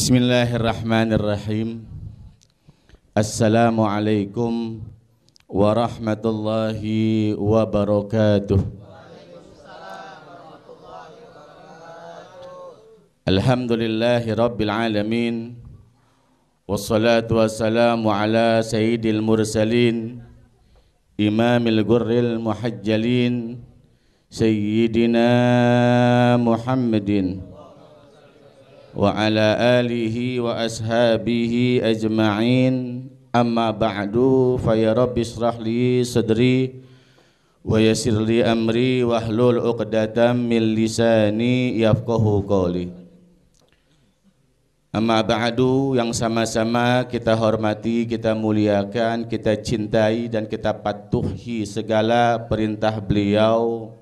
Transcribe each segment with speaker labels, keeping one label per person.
Speaker 1: Bismillahirrahmanirrahim. Assalamualaikum warahmatullahi wabarakatuh. Alhamdulillahi rabbil alamin. Wassalatu wassalamu ala sayyidil mursalin, imamil gurril muhajjalin, sayyidina Muhammadin wa ala alihi wa ashabihi ajma'in. Amma ba'du, fa ya rabbi israh li sadri wa yassir li amri wahlul 'uqdatam min lisani yafqahu qawli. Amma ba'du, yang sama-sama kita hormati, kita muliakan, kita cintai dan kita patuhi segala perintah beliau,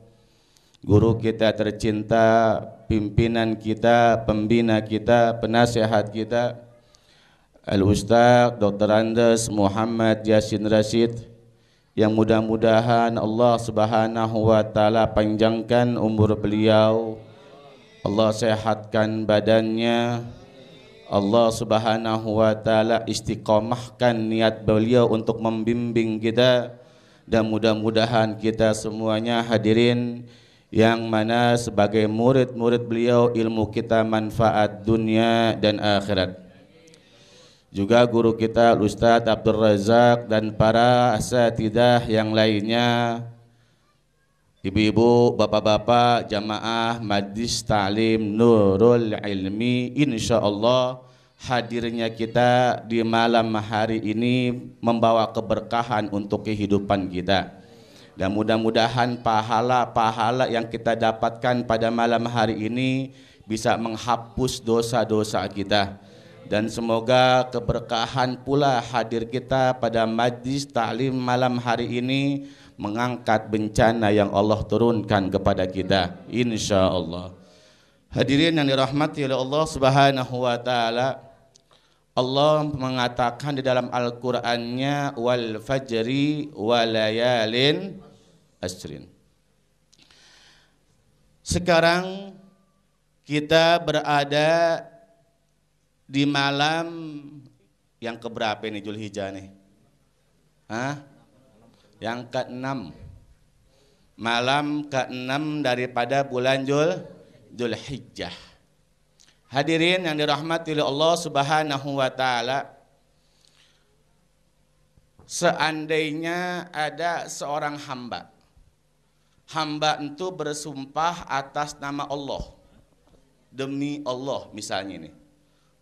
Speaker 1: guru kita tercinta, pimpinan kita, pembina kita, penasehat kita, Al-Ustaz Dr. Andes Muhammad Yasin Rashid, yang mudah-mudahan Allah Subhanahu wa taala panjangkan umur beliau, Allah sehatkan badannya, Allah Subhanahu wa taala istiqomahkan niat beliau untuk membimbing kita, dan mudah-mudahan kita semuanya hadirin yang mana sebagai murid-murid beliau ilmu kita manfaat dunia dan akhirat. Juga guru kita Ustaz Abdul Razak dan para asatidah yang lainnya, ibu-ibu, bapak-bapak, jamaah Majlis Ta'lim Nurul Ilmi, insyaallah hadirnya kita di malam hari ini membawa keberkahan untuk kehidupan kita. Dan mudah-mudahan pahala-pahala yang kita dapatkan pada malam hari ini bisa menghapus dosa-dosa kita. Dan semoga keberkahan pula hadir kita pada majlis ta'lim malam hari ini mengangkat bencana yang Allah turunkan kepada kita, insyaallah. Hadirin yang dirahmati oleh Allah Subhanahu wa taala, Allah mengatakan di dalam Al-Qur'annya, wal fajri walayalin asrin. Sekarang kita berada di malam yang keberapa ini Zulhijjah nih? Yang ke-6. Malam ke-6 daripada bulan Zulhijjah. Hadirin yang dirahmati oleh Allah Subhanahu wa taala, seandainya ada seorang hamba itu bersumpah atas nama Allah, demi Allah, misalnya ini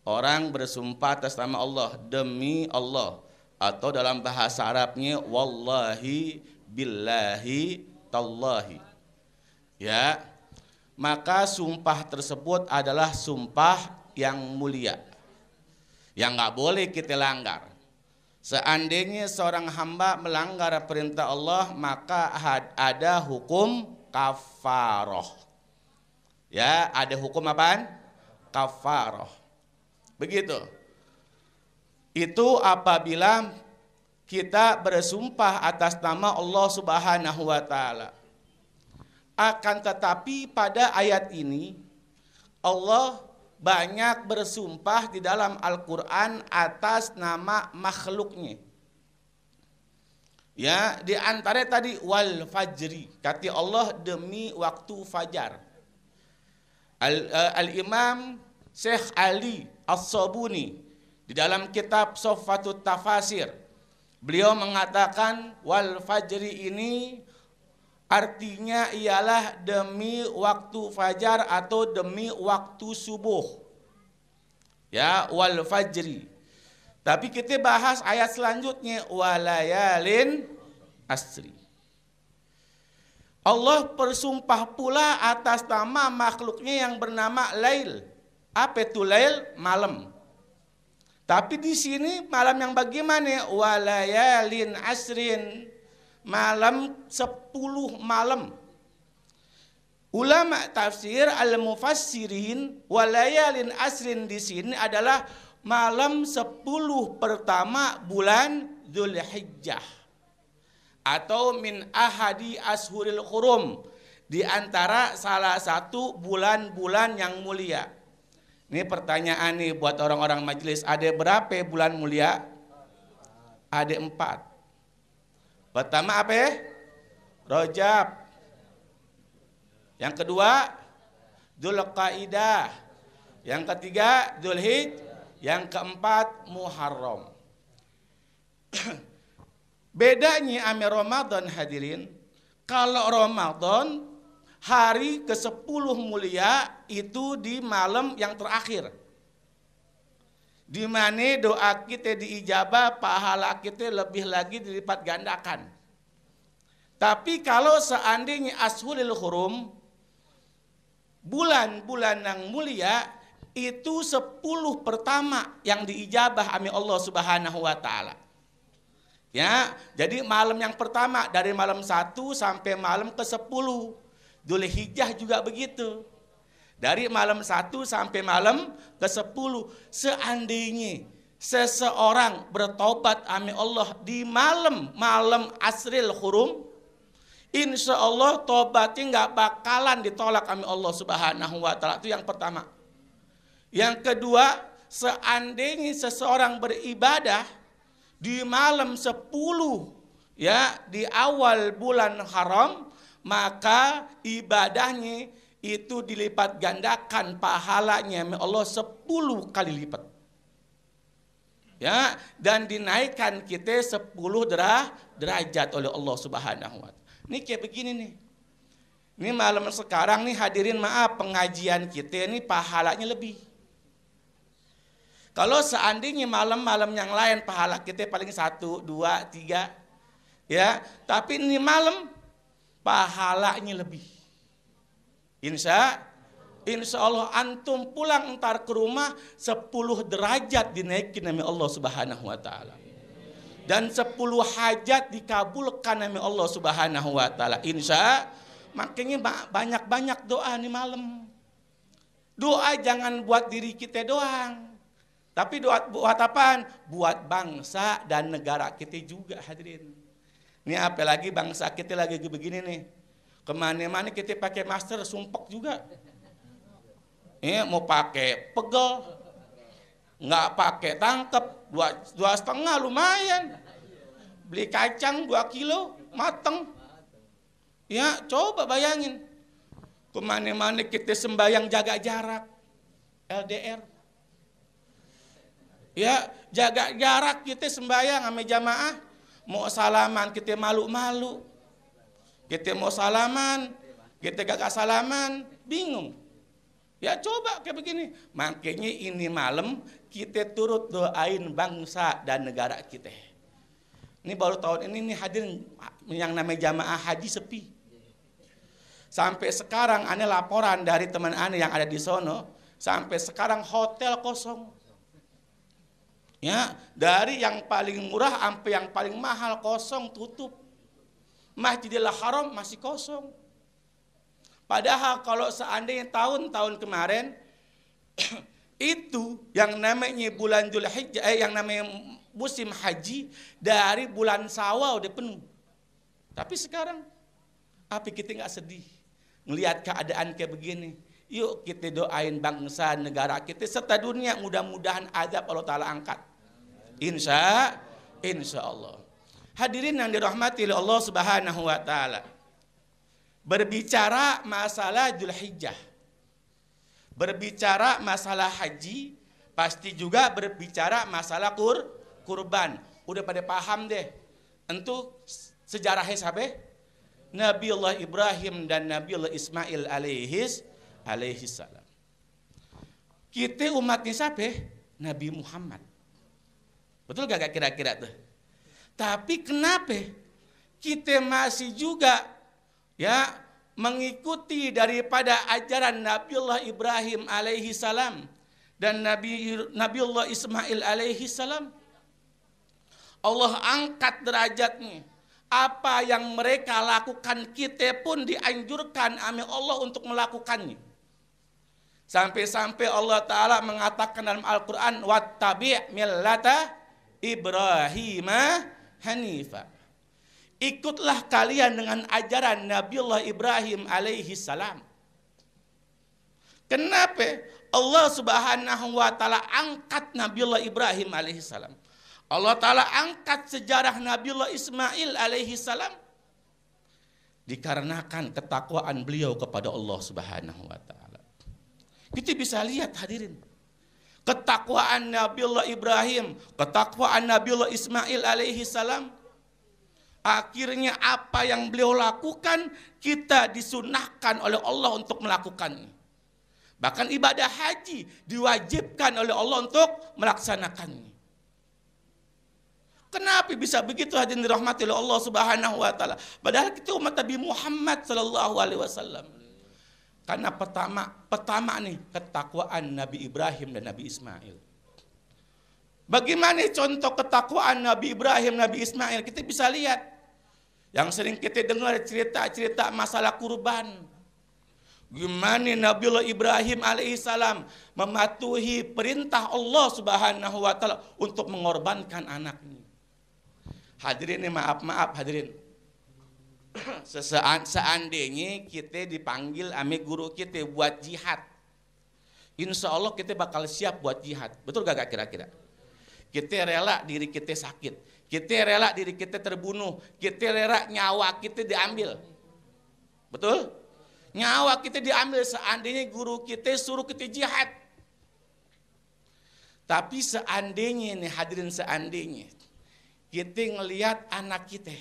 Speaker 1: orang bersumpah atas nama Allah, demi Allah, atau dalam bahasa Arabnya wallahi billahi tallahi, ya, maka sumpah tersebut adalah sumpah yang mulia, yang nggak boleh kita langgar. Seandainya seorang hamba melanggar perintah Allah, maka ada hukum kafaroh. Ya, ada hukum apaan? Kafaroh. Begitu. Itu apabila kita bersumpah atas nama Allah Subhanahu wa taala. Akan tetapi pada ayat ini Allah banyak bersumpah di dalam Al-Quran atas nama makhluknya. Ya, di antara tadi wal fajri, kata Allah demi waktu fajar. Al-Imam Syekh Ali As-Sabuni di dalam kitab Soffatut Tafasir, beliau mengatakan wal fajri ini artinya ialah demi waktu fajar atau demi waktu subuh. Ya, wal fajri. Tapi kita bahas ayat selanjutnya, walayalin asri. Allah bersumpah pula atas nama makhluknya yang bernama Lail. Apa itu Lail? Malam. Tapi di sini malam yang bagaimana? Walayalin asrin. Malam 10 malam. Ulama tafsir al-mufassirin walayalin asrin di sini adalah malam 10 pertama bulan Zulhijjah atau min ahadi ashuril hurum, di antara salah satu bulan-bulan yang mulia. Ini pertanyaan nih buat orang-orang majelis, ada berapa bulan mulia? Ada 4. Pertama apa ya? Rajab. Yang kedua Dzulqa'dah. Yang ketiga Dzulhijjah. Yang keempat Muharram. Bedanya ame Ramadan hadirin, kalau Ramadan hari ke-10 mulia itu di malam yang terakhir, di mana doa kita diijabah, pahala kita lebih lagi dilipat gandakan. Tapi kalau seandainya Ashhurul Hurum, bulan-bulan yang mulia, itu 10 pertama yang diijabah oleh Allah Subhanahu wa taala. Ya, jadi malam yang pertama dari malam 1 sampai malam ke-10. Dzulhijjah juga begitu. Dari malam 1 sampai malam ke-10. Seandainya seseorang bertobat ame Allah di malam Ashhurul Hurum, insya Allah tobatnya nggak bakalan ditolak ame Allah Subhanahu wa taala. Itu yang pertama. Yang kedua, seandainya seseorang beribadah di malam 10 ya di awal bulan haram, maka ibadahnya itu dilipat gandakan pahalanya Allah 10 kali lipat. Ya, dan dinaikkan kita 10 derajat oleh Allah Subhanahu wa taala. Ini kayak begini nih. Ini malam sekarang nih hadirin, maaf, pengajian kita ini pahalanya lebih. Kalau seandainya malam-malam yang lain pahala kita paling 1, 2, 3 ya, tapi ini malam pahalanya lebih. Insya Allah antum pulang entar ke rumah 10 derajat dinaikin oleh Allah Subhanahu wa taala. Dan 10 hajat dikabulkan oleh Allah Subhanahu wa taala. Insya, makanya banyak-banyak doa nih malam. Doa jangan buat diri kita doang, tapi doa buat apaan? Buat bangsa dan negara kita juga hadirin. Ini apalagi bangsa kita lagi begini nih. Kemana-mana kita pakai masker, sumpek juga. Mau pakai pegel, nggak pakai tangkep, 2,5 lumayan. Beli kacang 2 kilo, mateng. Ya coba bayangin. Kemana-mana kita sembahyang jaga jarak, LDR. Ya jaga jarak kita sembahyang sama jamaah. Mau salaman kita malu-malu. Kita mau salaman, kita gak salaman, bingung. Ya coba kayak begini. Makanya ini malam kita turut doain bangsa dan negara kita. Ini baru tahun ini nih hadirin yang namanya jamaah haji sepi. Sampai sekarang aneh laporan dari teman aneh yang ada di sono, sampai sekarang hotel kosong. Ya, dari yang paling murah sampai yang paling mahal kosong, tutup. Masjidil Haram masih kosong. Padahal kalau seandainya tahun-tahun kemarin itu yang namanya bulan Dzulhijjah, yang namanya musim haji dari bulan Syawal udah penuh. Tapi sekarang apa kita nggak sedih ngelihat keadaan kayak begini? Yuk kita doain bangsa negara kita serta dunia, mudah-mudahan azab Allah Ta'ala angkat. Insya Allah. Hadirin yang dirahmati oleh Allah Subhanahu wa taala. Berbicara masalah Dzulhijjah, berbicara masalah haji, pasti juga berbicara masalah kurban. Udah pada paham deh. Untuk sejarahnya siapa? Nabiullah Ibrahim dan Nabiullah Ismail alaihi salam. Kita umatnya siapa? Nabi Muhammad. Betul gak kira-kira tuh? Tapi kenapa kita masih juga ya mengikuti daripada ajaran Nabiullah Ibrahim alaihi salam dan Nabiullah Ismail alaihi salam? Allah angkat derajatnya. Apa yang mereka lakukan kita pun dianjurkan oleh Allah untuk melakukannya. Sampai-sampai Allah Ta'ala mengatakan dalam Al-Quran, wattabi' millata Ibrahimah Hanifa. Ikutlah kalian dengan ajaran Nabiullah Ibrahim alaihi salam. Kenapa? Allah Subhanahu wa taala angkat Nabiullah Ibrahim alaihissalam. Allah taala angkat sejarah Nabiullah Ismail alaihissalam dikarenakan ketakwaan beliau kepada Allah Subhanahu wa taala. Kita bisa lihat hadirin, ketakwaan Nabiullah Ibrahim, ketakwaan Nabiullah Ismail alaihissalam, akhirnya apa yang beliau lakukan kita disunahkan oleh Allah untuk melakukannya. Bahkan ibadah haji diwajibkan oleh Allah untuk melaksanakannya. Kenapa bisa begitu hadirin dirahmati oleh Allah Subhanahu wa taala? Padahal kita umat Nabi Muhammad sallallahu alaihi wasallam. Karena pertama nih ketakwaan Nabi Ibrahim dan Nabi Ismail. Bagaimana contoh ketakwaan Nabi Ibrahim, Nabi Ismail? Kita bisa lihat yang sering kita dengar cerita-cerita masalah kurban. Gimana Nabiullah Ibrahim alaihissalam mematuhi perintah Allah Subhanahu wa taala untuk mengorbankan anaknya. Hadirin ini maaf hadirin. Seandainya kita dipanggil ame guru kita buat jihad, insya Allah kita bakal siap buat jihad. Betul gak kira-kira? Kita rela diri kita sakit, kita rela diri kita terbunuh, kita rela nyawa kita diambil. Betul? Nyawa kita diambil seandainya guru kita suruh kita jihad. Tapi seandainya nih hadirin, seandainya kita ngelihat anak kita,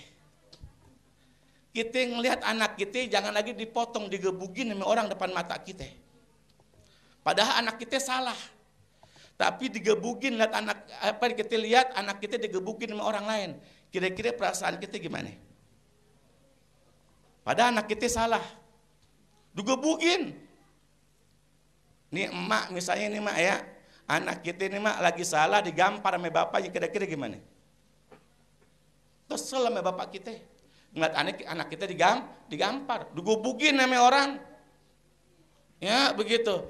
Speaker 1: anak kita jangan lagi dipotong, digebugin sama orang depan mata kita. Padahal anak kita salah, tapi digebugin, lihat anak apa kita lihat anak kita digebugin sama orang lain. Kira-kira perasaan kita gimana? Padahal anak kita salah, digebugin. Nih emak misalnya nih mak ya, anak kita nih mak lagi salah digampar sama bapaknya, kira-kira gimana? Kesel sama bapak kita. Ngeliat anak kita digampar, digebugin sama orang. Ya begitu.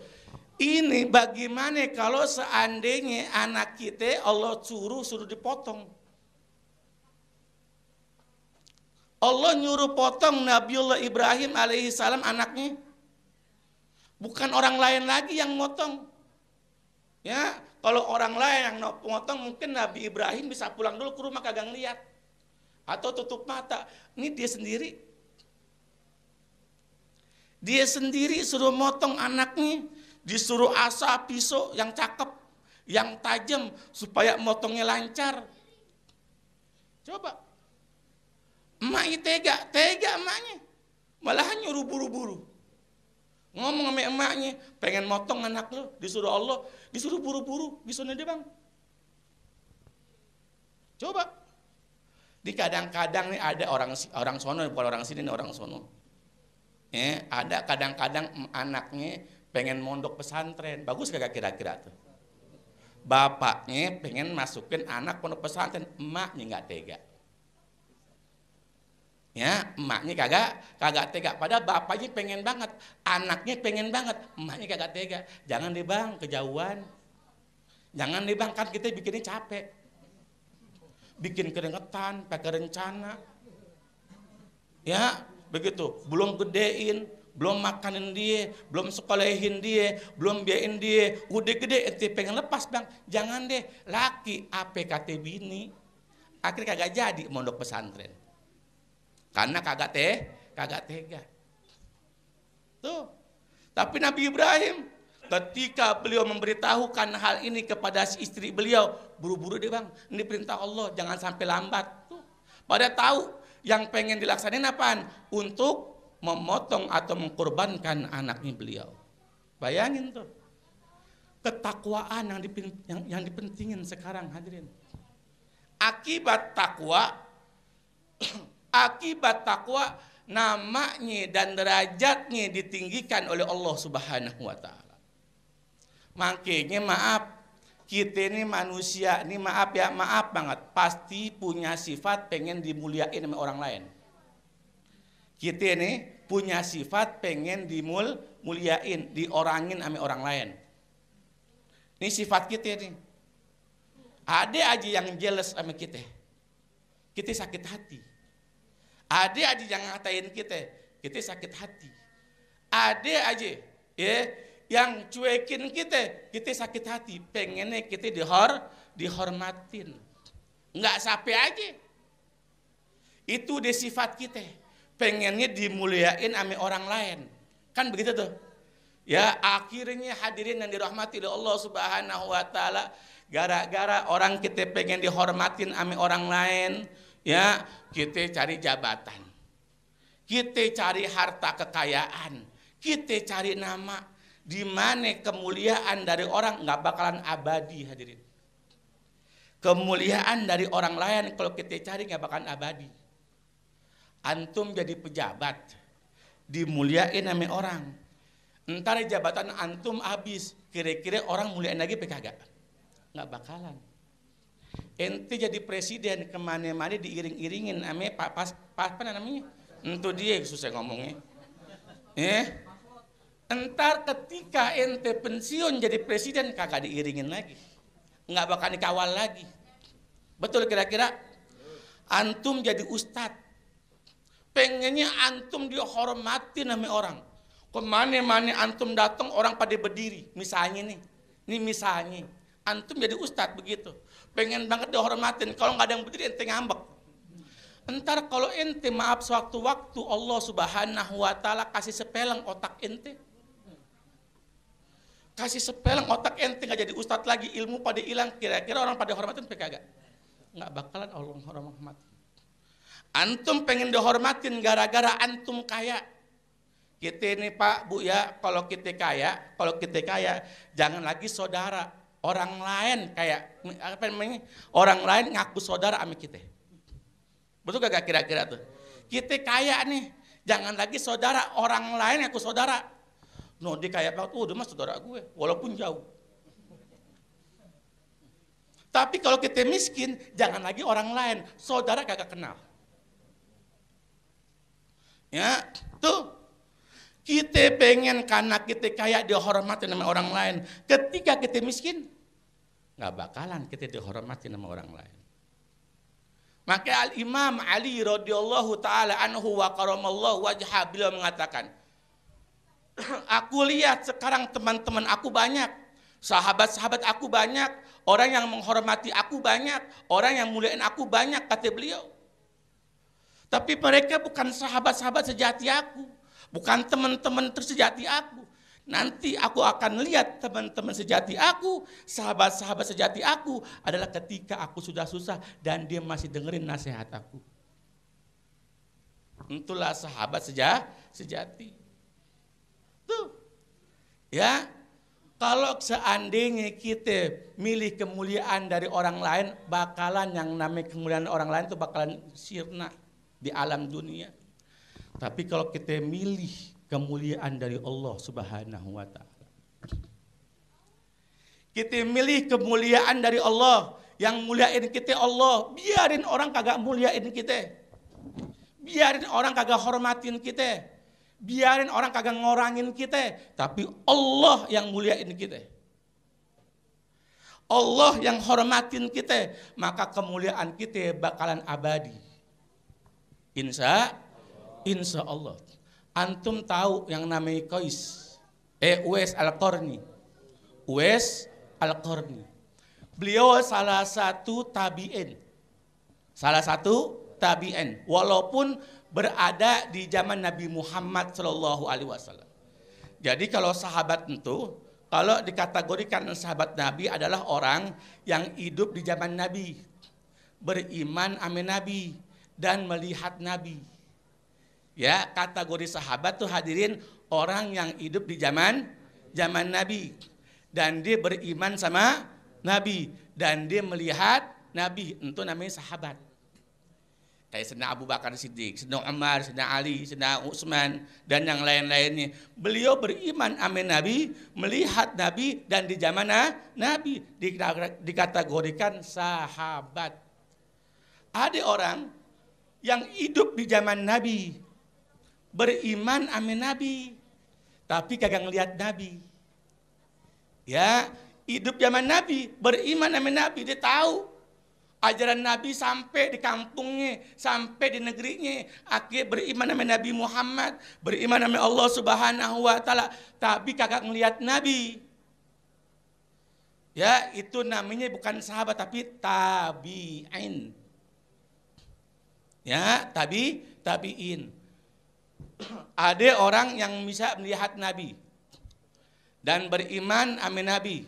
Speaker 1: Ini bagaimana kalau seandainya anak kita Allah suruh dipotong. Allah nyuruh potong Nabiullah Ibrahim alaihissalam anaknya. Bukan orang lain lagi yang motong. Ya, kalau orang lain yang motong mungkin Nabi Ibrahim bisa pulang dulu ke rumah kagak ngeliat. Atau tutup mata. Ini dia sendiri. Dia sendiri suruh motong anaknya. Disuruh asa pisau yang cakep, yang tajam supaya motongnya lancar. Coba. Emaknya tega emaknya. Malahan nyuruh buru-buru. Ngomong sama emaknya, pengen motong anak lo, disuruh Allah, disuruh buru-buru, bisa nih bang. Coba. Di kadang-kadang nih ada orang sono, bukan orang sini nih, orang sono. Ada kadang-kadang anaknya pengen mondok pesantren, bagus kagak kira-kira tuh. Bapaknya pengen masukin anak pondok pesantren, emaknya nggak tega. Ya, emaknya kagak tega. Padahal bapaknya pengen banget, anaknya pengen banget, emaknya kagak tega. Jangan deh bang, kejauhan. Jangan deh bang, kan kita bikinnya capek. Bikin keringetan, pakai rencana. Ya, begitu. Belum gedein, belum makanin dia, belum sekolahin dia, belum biayain dia. Udah gede, ente pengen lepas bang. Jangan deh, laki APKT bini. Akhirnya kagak jadi mondok pesantren. Karena kagak tega. Tuh. Tapi Nabi Ibrahim ketika beliau memberitahukan hal ini kepada istri beliau, buru-buru deh bang, ini perintah Allah, jangan sampai lambat. Tuh. Pada tahu yang pengen dilaksanain apaan? Untuk memotong atau mengkorbankan anaknya beliau. Bayangin tuh. Ketakwaan yang dipentingin sekarang hadirin. Akibat takwa namanya dan derajatnya ditinggikan oleh Allah Subhanahu wa taala. Makanya maaf, kita ini manusia, ini maaf banget, pasti punya sifat pengen dimuliain sama orang lain. Kita ini punya sifat pengen dimuliain, diorangin sama orang lain. Ini sifat kita nih. Ada aja yang jealous sama kita. Kita sakit hati. Ada aja yang ngatain kita sakit hati. Ada aja ya yang cuekin kita sakit hati. Pengennya kita dihormatin. Nggak sampai aja. Itu di sifat kita. Pengennya dimuliain sama orang lain. Kan begitu tuh. Ya akhirnya hadirin yang dirahmati oleh Allah Subhanahu wa taala, gara-gara orang kita pengen dihormatin sama orang lain, ya kita cari jabatan, kita cari harta kekayaan, kita cari nama. Di mana kemuliaan dari orang nggak bakalan abadi, hadirin. Kemuliaan dari orang lain kalau kita cari nggak bakalan abadi. Antum jadi pejabat, dimuliain sama orang. Entar jabatan antum habis, kira-kira orang muliain lagi PKG? Nggak bakalan. Ente jadi presiden kemana-mana diiring-iringin sama apa namanya? Itu dia susah ngomongnya. Entar ketika ente pensiun jadi presiden kagak diiringin lagi, nggak bakal dikawal lagi. Betul kira-kira? Antum jadi ustadz, pengennya antum dihormatin sama orang. Kemana-mana antum datang orang pada berdiri. Misalnya ini misalnya antum jadi ustadz begitu, pengen banget dihormatin. Kalau nggak ada yang berdiri ente ngambek. Entar kalau ente maaf sewaktu-waktu Allah Subhanahu wa taala kasih sepeleng otak ente. Kasih sepeleng otak ente nggak jadi ustadz lagi, ilmu pada hilang, kira-kira orang pada hormatin PKG? Nggak bakalan Allah hormatin. Antum pengen dihormatin gara-gara antum kaya. Kita ini Pak Bu ya, kalau kita kaya, jangan lagi saudara. Orang lain kayak apa namanya? Orang lain ngaku saudara sama kita. Betul gak kira-kira tuh? Kita kaya nih, jangan lagi saudara, orang lain ngaku saudara. No, dia kaya banget, dia mah saudara gue, walaupun jauh. Tapi kalau kita miskin, jangan lagi orang lain, saudara kagak kenal. Ya, tuh. Kita pengen karena kita kaya dihormatin sama orang lain. Ketika kita miskin, nggak bakalan kita dihormatin sama orang lain. Maka Al-Imam Ali radhiyallahu taala anhu wa karamallahu wajhah, beliau mengatakan, aku lihat sekarang teman-teman aku banyak, sahabat-sahabat aku banyak, orang yang menghormati aku banyak, orang yang muliain aku banyak, kata beliau. Tapi mereka bukan sahabat-sahabat sejati aku, bukan teman-teman tersejati aku. Nanti aku akan lihat teman-teman sejati aku, sahabat-sahabat sejati aku adalah ketika aku sudah susah dan dia masih dengerin nasihat aku. Itulah sahabat sejati. Tuh. Ya. Kalau seandainya kita milih kemuliaan dari orang lain, bakalan yang namanya kemuliaan orang lain itu bakalan sirna di alam dunia. Tapi kalau kita milih kemuliaan dari Allah Subhanahu wa taala, kita milih kemuliaan dari Allah, yang muliain kita Allah, biarin orang kagak muliain kita, biarin orang kagak hormatin kita, biarin orang kagak ngorangin kita, tapi Allah yang muliain kita, Allah yang hormatin kita, maka kemuliaan kita bakalan abadi. Insya Allah. Antum tahu yang namanya Uwais Al-Qarni. Uwais Al-Qarni. Beliau salah satu tabi'in. Walaupun berada di zaman Nabi Muhammad SAW. Jadi kalau sahabat itu, kalau dikategorikan sahabat Nabi adalah orang yang hidup di zaman Nabi, beriman sama Nabi dan melihat Nabi. Ya, kategori sahabat tuh hadirin orang yang hidup di zaman Nabi dan dia beriman sama Nabi dan dia melihat Nabi, itu namanya sahabat. Kayak Sayyidina Abu Bakar Siddiq, Sayyidina Umar, Sayyidina Ali, Sayyidina Utsman dan yang lain-lainnya. Beliau beriman sama Nabi, melihat Nabi dan di zaman Nabi dikategorikan sahabat. Ada orang yang hidup di zaman Nabi, beriman sama Nabi, tapi kagak ngelihat Nabi. Ya, hidup zaman Nabi, beriman sama Nabi, dia tahu
Speaker 2: Ajaran Nabi sampai di kampungnya, sampai di negerinya. Akhirnya beriman sama Nabi Muhammad, beriman sama Allah Subhanahu wa taala, tapi kagak ngelihat Nabi. Ya, itu namanya bukan sahabat tapi tabi'in. Ya, tabi'in. Ada orang yang bisa melihat Nabi dan beriman sama Nabi,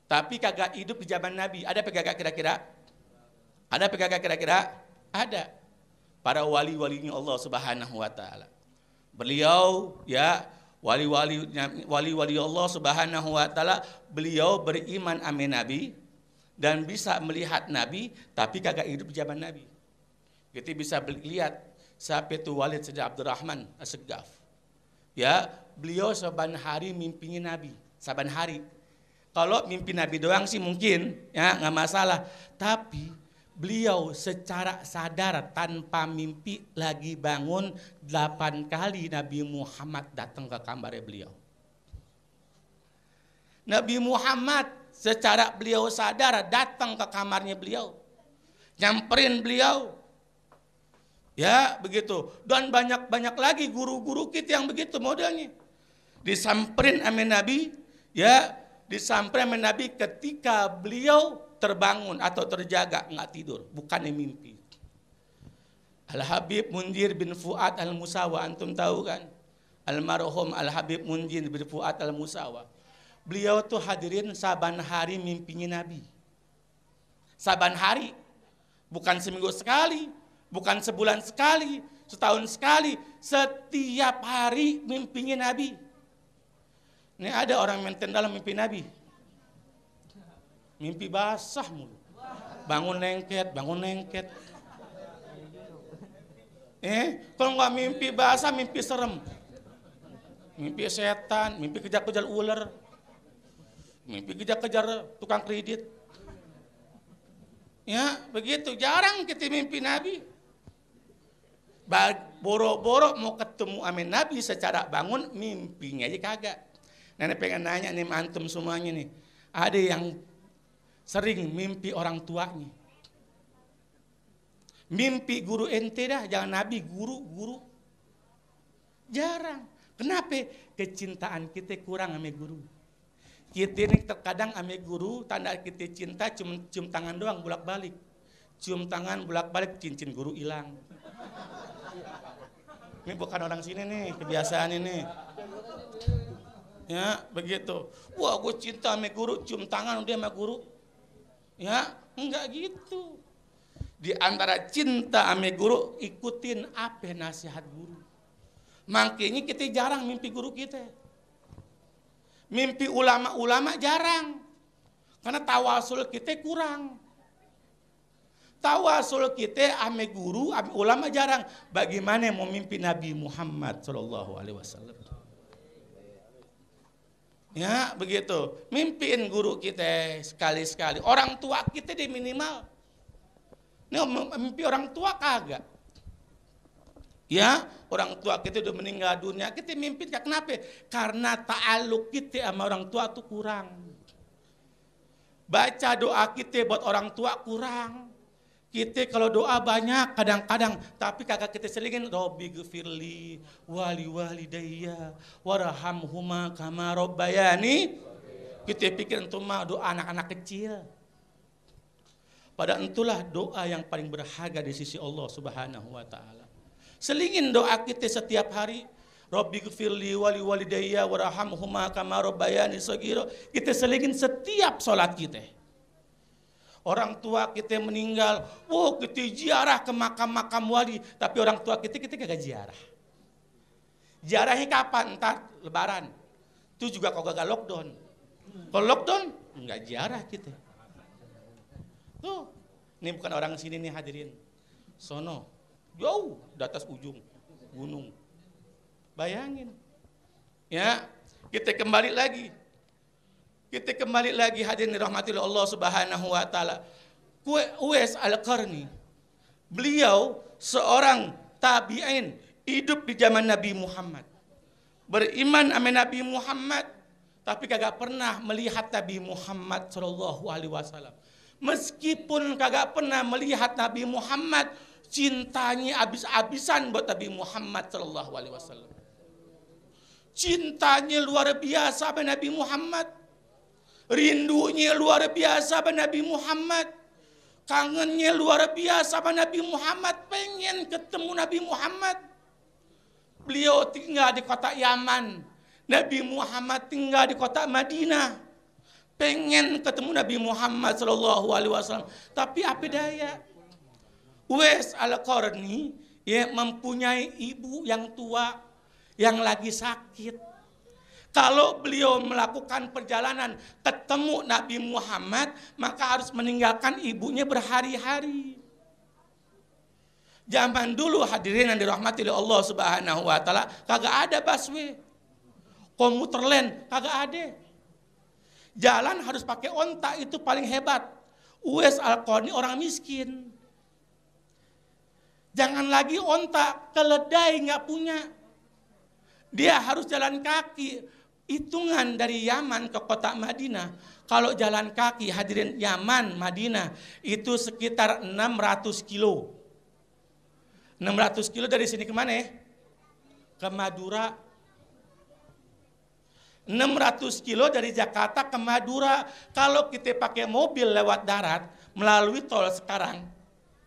Speaker 2: tapi kagak hidup di zaman Nabi. Ada apa kagak kira-kira? Ada apa kagak kira-kira? Ada. Para wali-walinya Allah Subhanahu wa taala. Beliau ya wali-wali Allah Subhanahu wa taala, beliau beriman sama Nabi dan bisa melihat Nabi, tapi kagak hidup di zaman Nabi. Kita bisa lihat siapa itu Walid Sayyid Abdurrahman As-Saggaf. Ya, beliau saban hari mimpinya Nabi, saban hari. Kalau mimpi Nabi doang sih mungkin ya nggak masalah, tapi beliau secara sadar tanpa mimpi lagi bangun 8 kali Nabi Muhammad datang ke kamarnya beliau. Nabi Muhammad secara beliau sadar datang ke kamarnya beliau, nyamperin beliau. Ya begitu. Dan banyak lagi guru-guru kita yang begitu modelnya. Disamperin sama Nabi, ya disamperin sama Nabi ketika beliau terbangun atau terjaga, nggak tidur, bukannya mimpi. Al-Habib Munzir bin Fuad Al-Musawa, antum tahu kan? Almarhum Al-Habib Munzir bin Fuad Al-Musawa. Beliau tuh hadirin saban hari mimpinya Nabi. Saban hari, bukan seminggu sekali, bukan sebulan sekali, setahun sekali, setiap hari mimpinya Nabi. Ini ada orang menten dalam mimpi Nabi. Mimpi basah mulu. Bangun lengket. Kalau nggak mimpi basah, mimpi serem. Mimpi setan, mimpi kejar-kejar ular. Mimpi kejar-kejar tukang kredit. Ya, begitu. Jarang kita mimpi Nabi. Boro-boro mau ketemu sama Nabi secara bangun, mimpinya aja kagak. Nenek pengen nanya nih antum semuanya nih. Ada yang sering mimpi orang tuanya. Mimpi guru ente dah, jangan Nabi, guru. Jarang. Kenapa? Kecintaan kita kurang sama guru. Kita ini terkadang sama guru, tanda kita cinta cium tangan doang bolak-balik. Cium tangan bolak-balik, cincin guru hilang. Ini bukan orang sini nih, kebiasaan ini. Ya, begitu. Wah, gue cinta sama guru, cium tangan dia sama guru. Ya, enggak gitu. Di antara cinta sama guru, ikutin apa nasihat guru. Makanya kita jarang mimpi guru kita. Mimpi ulama-ulama jarang. Karena tawasul kita kurang. Tawasul kita sama guru, sama ulama jarang. Bagaimana mau mimpi Nabi Muhammad SAW? Ya, begitu. Mimpiin guru kita sekali-sekali. Orang tua kita di minimal. Nih, mimpi orang tua kagak. Ya, orang tua kita udah meninggal dunia, kita mimpi kenapa? Karena ta'aluk kita sama orang tua tuh kurang. Baca doa kita buat orang tua kurang. Kita kalau doa banyak kadang-kadang, tapi kagak kita selingin Robbi gfirli wali walidayya warhamhuma kama rabbayani. Kita pikir itu mah doa anak-anak kecil. Padahal itulah doa yang paling berharga di sisi Allah Subhanahu wa taala. Selingin doa kita setiap hari. Robbi gfirli wali walidayya warhamhuma kama rabbayani shaghira. Kita selingin setiap salat kita. Orang tua kita meninggal, kita ziarah ke makam-makam wali, tapi orang tua kita kagak ziarah. Ziarahnya kapan? Entar lebaran. Itu juga kalau gagal lockdown. Kalau lockdown, enggak ziarah kita. Tuh, ini bukan orang sini nih hadirin. Sono, jauh di atas ujung gunung. Bayangin. Ya, kita kembali lagi. Hadirin dirahmati Allah Subhanahu wa taala. Uwais Al-Qarni. Beliau seorang tabi'in, hidup di zaman Nabi Muhammad. Beriman sama Nabi Muhammad, tapi kagak pernah melihat Nabi Muhammad sallallahu alaihi wasallam. Meskipun kagak pernah melihat Nabi Muhammad, cintanya abis-abisan buat Nabi Muhammad sallallahu alaihi wasallam. Cintanya luar biasa pada Nabi Muhammad. Rindunya luar biasa pada Nabi Muhammad. Kangennya luar biasa pada Nabi Muhammad. Pengen ketemu Nabi Muhammad. Beliau tinggal di kota Yaman. Nabi Muhammad tinggal di kota Madinah. Pengen ketemu Nabi Muhammad sallallahu alaihi wasallam. Tapi apa daya? Uwais Al-Qarni ya mempunyai ibu yang tua yang lagi sakit. Kalau beliau melakukan perjalanan ketemu Nabi Muhammad, maka harus meninggalkan ibunya berhari-hari. Zaman dulu hadirin yang dirahmati oleh Allah Subhanahu wa taala, kagak ada busway. Komuter lain kagak ada. Jalan harus pakai onta, itu paling hebat. Uwais Al-Qarni orang miskin. Jangan lagi onta, keledai nggak punya. Dia harus jalan kaki. Hitungan dari Yaman ke kota Madinah. Kalau jalan kaki hadirin Yaman, Madinah itu sekitar 600 kilo. 600 kilo dari sini kemana ya? Ke Madura. 600 kilo dari Jakarta ke Madura. Kalau kita pakai mobil lewat darat melalui tol sekarang,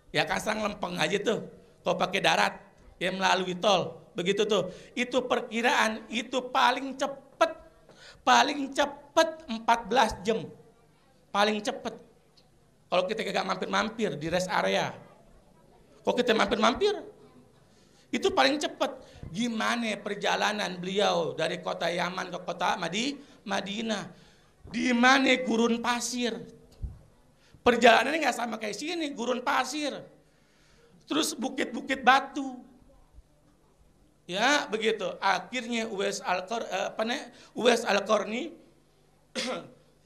Speaker 2: ya Kasang lempeng aja tuh. Kalau pakai darat, ya melalui tol, begitu tuh. Itu perkiraan itu paling cepet 14 jam, paling cepet. Kalau kita gak mampir-mampir di rest area, kalau kita mampir-mampir, itu paling cepet. Gimana perjalanan beliau dari kota Yaman ke kota Madinah? Di mana gurun pasir? Perjalanannya nggak sama kayak sini, gurun pasir. Terus bukit-bukit batu. Ya, begitu. Akhirnya Uwais Al-Qarni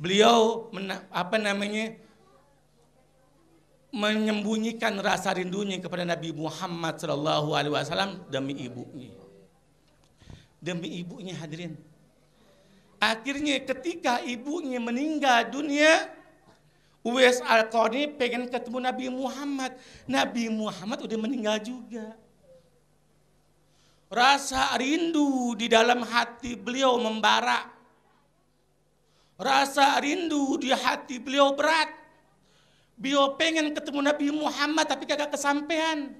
Speaker 2: beliau menyembunyikan rasa rindunya kepada Nabi Muhammad sallallahu alaihi wasallam demi ibunya. Demi ibunya hadirin. Akhirnya ketika ibunya meninggal dunia, Uwais Al-Qarni pengen ketemu Nabi Muhammad. Nabi Muhammad udah meninggal juga. Rasa rindu di dalam hati beliau membara. Rasa rindu di hati beliau berat. Beliau pengen ketemu Nabi Muhammad tapi kagak kesampean.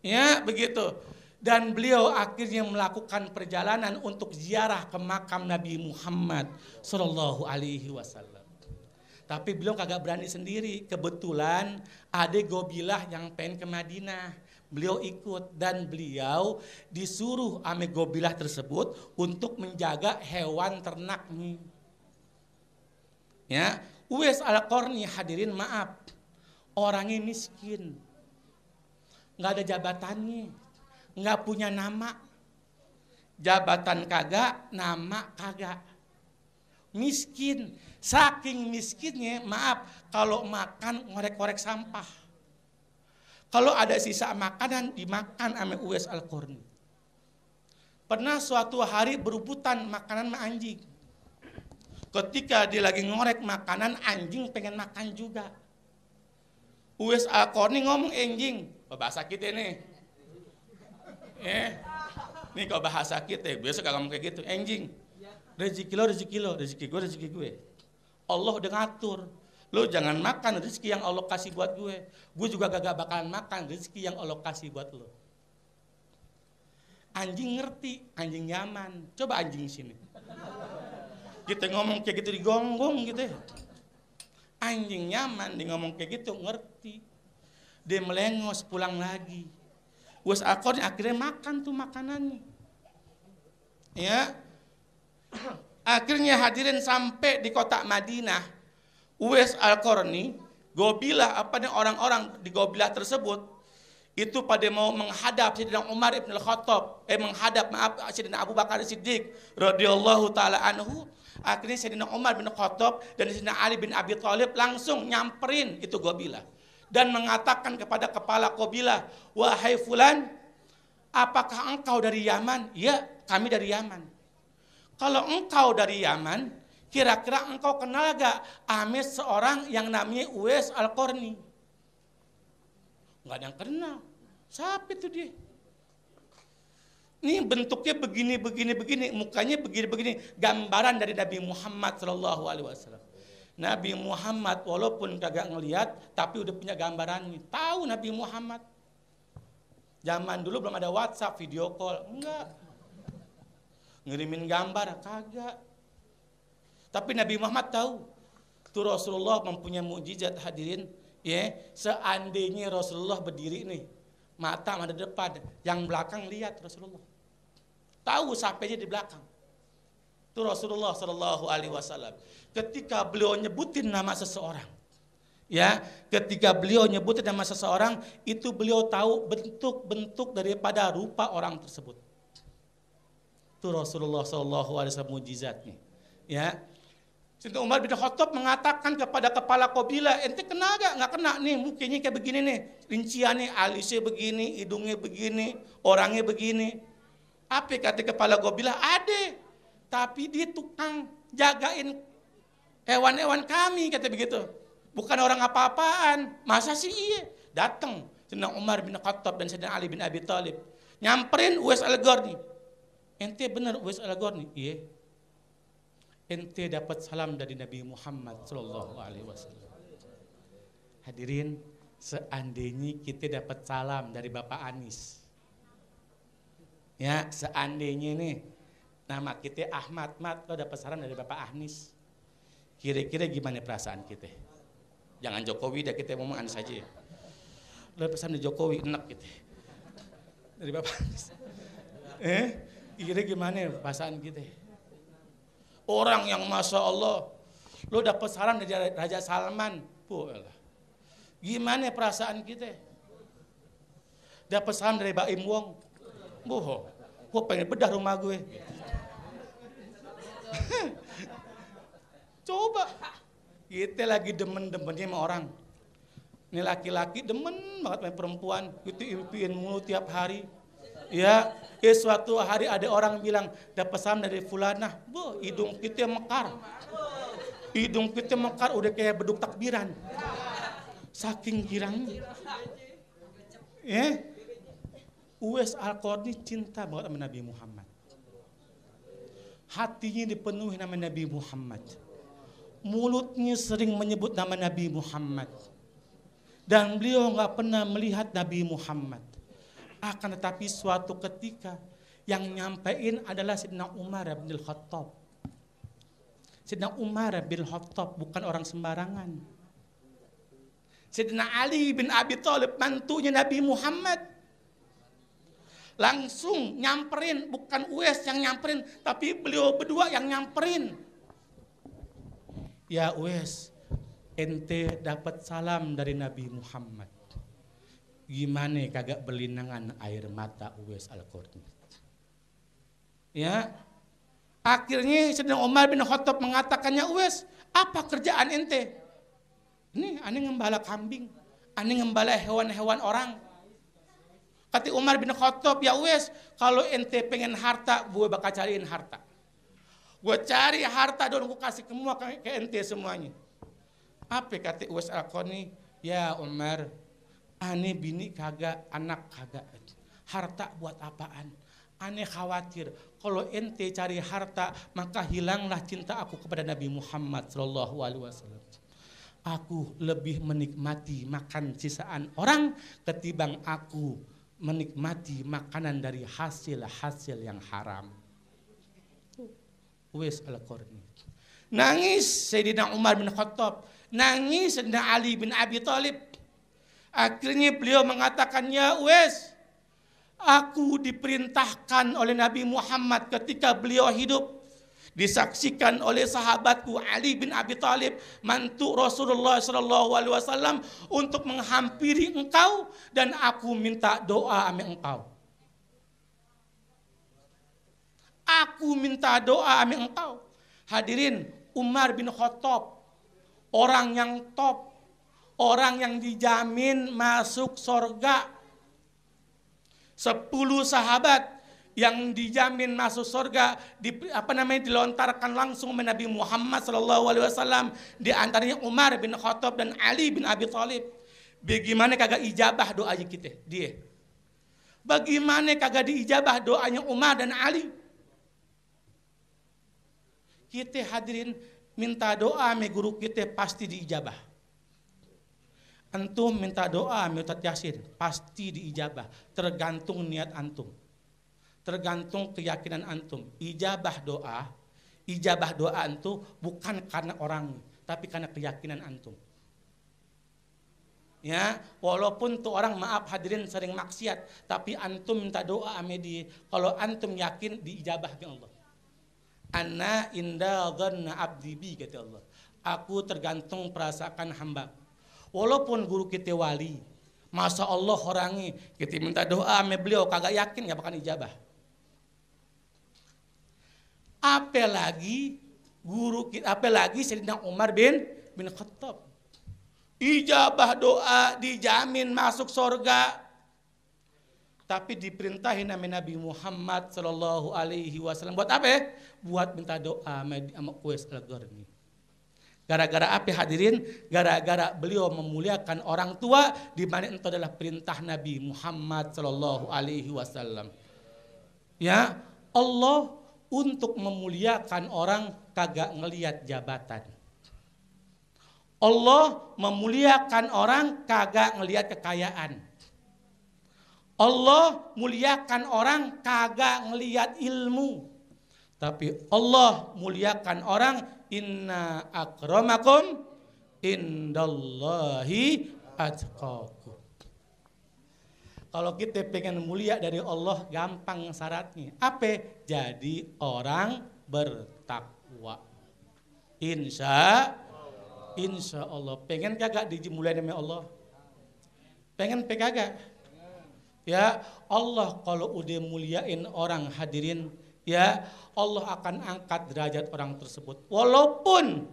Speaker 2: Ya, begitu. Dan beliau akhirnya melakukan perjalanan untuk ziarah ke makam Nabi Muhammad sallallahu alaihi wasallam. Tapi beliau kagak berani sendiri. Kebetulan ada gobilah yang pengen ke Madinah. Beliau ikut dan beliau disuruh ame gobilah tersebut untuk menjaga hewan ternaknya. Ya, Uwais Al-Qarni hadirin maaf, orangnya miskin, nggak ada jabatannya, nggak punya nama, jabatan kagak, nama kagak, miskin, saking miskinnya maaf kalau makan ngorek-ngorek sampah, kalau ada sisa makanan dimakan sama Uwais Al-Qarni. Pernah suatu hari berebutan makanan sama anjing. Ketika dia lagi ngorek makanan, anjing pengen makan juga. Uwais Al-Qarni ngomong anjing, bahasa kita nih. Nih kalau bahasa kita, biasa gak ngomong kayak gitu. Anjing, rezeki lo, rezeki gue. Allah udah ngatur. Lo jangan makan rezeki yang Allah kasih buat gue. Gue juga gak bakalan makan rezeki yang Allah kasih buat lo. Anjing ngerti, anjing nyaman. Coba anjing sini. Kita ngomong kayak gitu digonggong gitu ya. Anjing nyaman dia ngomong kayak gitu, ngerti. Dia melengos pulang lagi. Uwais Al-Qarni akhirnya makan tuh makanannya. Ya. Akhirnya hadirin sampai di kota Madinah. Uwais Al-Qarni, gobilah orang-orang di gobilah tersebut itu pada mau menghadap Sayyidina Umar ibn al-Khattab, Sayyidina Abu Bakar Siddiq radhiyallahu taala anhu. Akhirnya Sayyidina Umar bin Khattab dan Sayyidina Ali bin Abi Thalib langsung nyamperin itu gobilah dan mengatakan kepada kepala gobilah, wahai fulan, apakah engkau dari Yaman? Ya, kami dari Yaman. Kalau engkau dari Yaman, Kira-kira engkau kenal gak ame seorang yang namanya Uwais Al-Qarni? Gak ada yang kenal. Siapa itu dia? Ini bentuknya begini, mukanya begini, gambaran dari Nabi Muhammad SAW. Nabi Muhammad walaupun kagak ngelihat, tapi udah punya gambarannya. Tahu Nabi Muhammad. Zaman dulu belum ada WhatsApp, video call, enggak. Ngirimin gambar, kagak. Tapi Nabi Muhammad tahu, tuh Rasulullah mempunyai mukjizat hadirin. Ya, seandainya Rasulullah berdiri nih, mata ada depan, yang belakang lihat Rasulullah. Tahu sampainya di belakang. Itu Rasulullah Shallallahu Alaihi Wasallam. Ketika beliau nyebutin nama seseorang, ya, ketika beliau nyebutin nama seseorang, itu beliau tahu bentuk-bentuk daripada rupa orang tersebut. Itu Rasulullah Shallallahu Alaihi Wasallam mujizatnya, ya. Sayyidina Umar bin Khattab mengatakan kepada kepala kabilah, ente kena gak? Nggak kena nih, mukanya kayak begini nih, rinciannya, alisnya begini, hidungnya begini, orangnya begini. Apa kata kepala kabilah? Ada, tapi dia tukang jagain hewan-hewan kami, kata begitu. Bukan orang apa-apaan. Masa sih iya? Datang Sayyidina Umar bin Khattab dan Sayyidina Ali bin Abi Thalib, nyamperin Uwais Al-Qarni. Ente bener Uwais Al-Qarni? Iya. Ente dapat salam dari Nabi Muhammad Sallallahu Alaihi Wasallam. Hadirin, seandainya kita dapat salam dari Bapak Anies, ya, seandainya nih nama kita Ahmad, lo dapat salam dari Bapak Anies, kira-kira gimana perasaan kita? Jangan Jokowi, dah kita ngomong Anies aja. Lo dapat salam dari Jokowi, enak gitu. Dari Bapak Anies. Kira gimana perasaan kita? Orang yang Masya Allah, lo dapat salam dari Raja Salman, gimana perasaan kita? Dapat salam dari Baim Wong, gue pengen bedah rumah gue. Coba, kita lagi demen-demennya sama orang. Ini laki-laki demen banget sama perempuan, itu impian mulu tiap hari. Ya, suatu hari ada orang bilang dapat salam dari fulanah, hidung kita mekar. Hidung kita mekar udah kayak beduk takbiran. Saking girangnya. Uwais Al-Qarni cinta banget sama Nabi Muhammad. Hatinya dipenuhi nama Nabi Muhammad. Mulutnya sering menyebut nama Nabi Muhammad. Dan beliau nggak pernah melihat Nabi Muhammad. Akan tetapi suatu ketika yang nyampein adalah Sayyidina Umar bin Khattab. Sayyidina Umar bin Khattab bukan orang sembarangan. Sayyidina Ali bin Abi Thalib mantunya Nabi Muhammad. Langsung nyamperin, bukan Uwais yang nyamperin, tapi beliau berdua yang nyamperin. Ya Uwais, ente dapat salam dari Nabi Muhammad. Gimana kagak berlinangan air mata Uwais Al-Qarni? Ya, akhirnya Sayyidina Umar bin Khattab mengatakannya, Uwais, apa kerjaan ente? Ini aneh ngembala kambing, aneh ngembala hewan-hewan orang. Kata Umar bin Khattab, ya Uwais, kalau ente pengen harta, gue bakal cariin harta. Gue cari harta dan gue kasih semua ke ente semuanya. Apa kata Uwais Al-Qarni? Ya Umar, aneh bini kagak, anak kagak. Harta buat apaan? Aneh khawatir kalau ente cari harta maka hilanglah cinta aku kepada Nabi Muhammad Sallallahu Alaihi Wasallam. Aku lebih menikmati makan sisaan orang ketimbang aku menikmati makanan dari hasil-hasil yang haram. Uwais Al-Qarni. Nangis Sayyidina Umar bin Khattab, nangis Sayyidina Ali bin Abi Thalib. Akhirnya beliau mengatakan, ya Uwais, aku diperintahkan oleh Nabi Muhammad ketika beliau hidup, disaksikan oleh sahabatku Ali bin Abi Thalib, mantu Rasulullah SAW, untuk menghampiri engkau dan aku minta doa sama engkau. Aku minta doa sama engkau. Hadirin, Umar bin Khattab, orang yang top, orang yang dijamin masuk surga. 10 sahabat yang dijamin masuk surga dilontarkan langsung oleh Nabi Muhammad SAW, di antaranya Umar bin Khattab dan Ali bin Abi Thalib. Bagaimana kagak ijabah doanya kita dia? Bagaimana kagak diijabah doanya Umar dan Ali? Kita hadirin minta doa me guru kita pasti diijabah. Antum minta doa me Ustaz Yasin pasti diijabah, tergantung niat antum. Tergantung keyakinan antum. Ijabah doa antum bukan karena orang, tapi karena keyakinan antum. Ya, walaupun tuh orang maaf hadirin sering maksiat, tapi antum minta doa ame dia, kalau antum yakin diijabah ke Allah. Ana inda dhanna abdi bi, kata Allah. Aku tergantung perasaan hamba. Walaupun guru kita wali, masa Allah orangnya, kita minta doa ame beliau kagak yakin gak bakal ijabah. Apalagi guru kita, apalagi Sayyidina Umar bin Khattab. Ijabah doa dijamin masuk surga. Tapi diperintahin sama Nabi Muhammad sallallahu alaihi wasallam buat apa? Buat minta doa sama Uwais Al-Qarni. Gara-gara apa hadirin? Gara-gara beliau memuliakan orang tua, di mana itu adalah perintah Nabi Muhammad sallallahu alaihi wasallam. Ya, Allah untuk memuliakan orang kagak ngelihat jabatan. Allah memuliakan orang kagak ngelihat kekayaan. Allah muliakan orang kagak ngelihat ilmu. Tapi Allah muliakan orang, inna akramakum indallahi atqakum. Kalau kita pengen mulia dari Allah, gampang syaratnya. Apa? Jadi orang bertakwa. Insya Allah. Pengen kagak dimulai sama Allah? Pengen kagak? Ya, Allah kalau udah muliain orang hadirin, ya Allah akan angkat derajat orang tersebut. Walaupun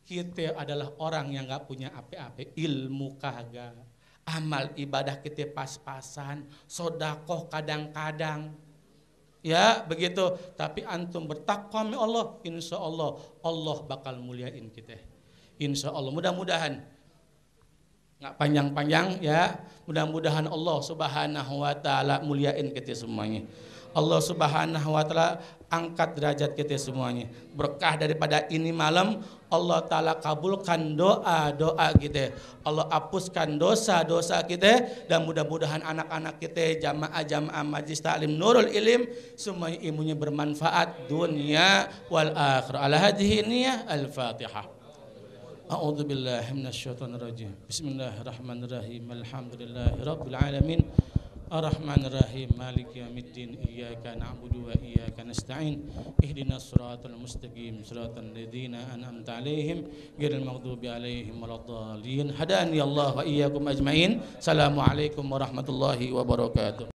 Speaker 2: kita adalah orang yang gak punya apa-apa, ilmu kagak, amal ibadah kita pas-pasan, sodakoh kadang-kadang, ya begitu. Tapi antum bertakwa sama Allah, insya Allah Allah bakal muliain kita. Insya Allah, mudah-mudahan nggak panjang-panjang ya, mudah-mudahan Allah Subhanahu wa taala muliain kita semuanya. Allah Subhanahu wa taala angkat derajat kita semuanya. Berkah daripada ini malam, Allah taala kabulkan doa-doa kita. Allah hapuskan dosa-dosa kita, dan mudah-mudahan anak-anak kita, jamaah-jamaah Majlis Ta'lim Nurul Ilim, semuanya ilmunya bermanfaat dunia wal akhirah. Ala hadhihi niyah, al-Fatihah. A'udzu billahi minasyaitonir rajim. Bismillahirrahmanirrahim. Alhamdulillahi rabbil alamin. Ar-Rahmanir Rahim. Maliki yaumiddin. Iyyaka na'budu wa iyyaka nasta'in. Ihdinas siratal mustaqim. Siratal ladzina an'amta 'alaihim ghairil maghdubi 'alaihim waladdallin. Hadani Allah wa iyyakum ajmain. Assalamualaikum warahmatullahi wabarakatuh.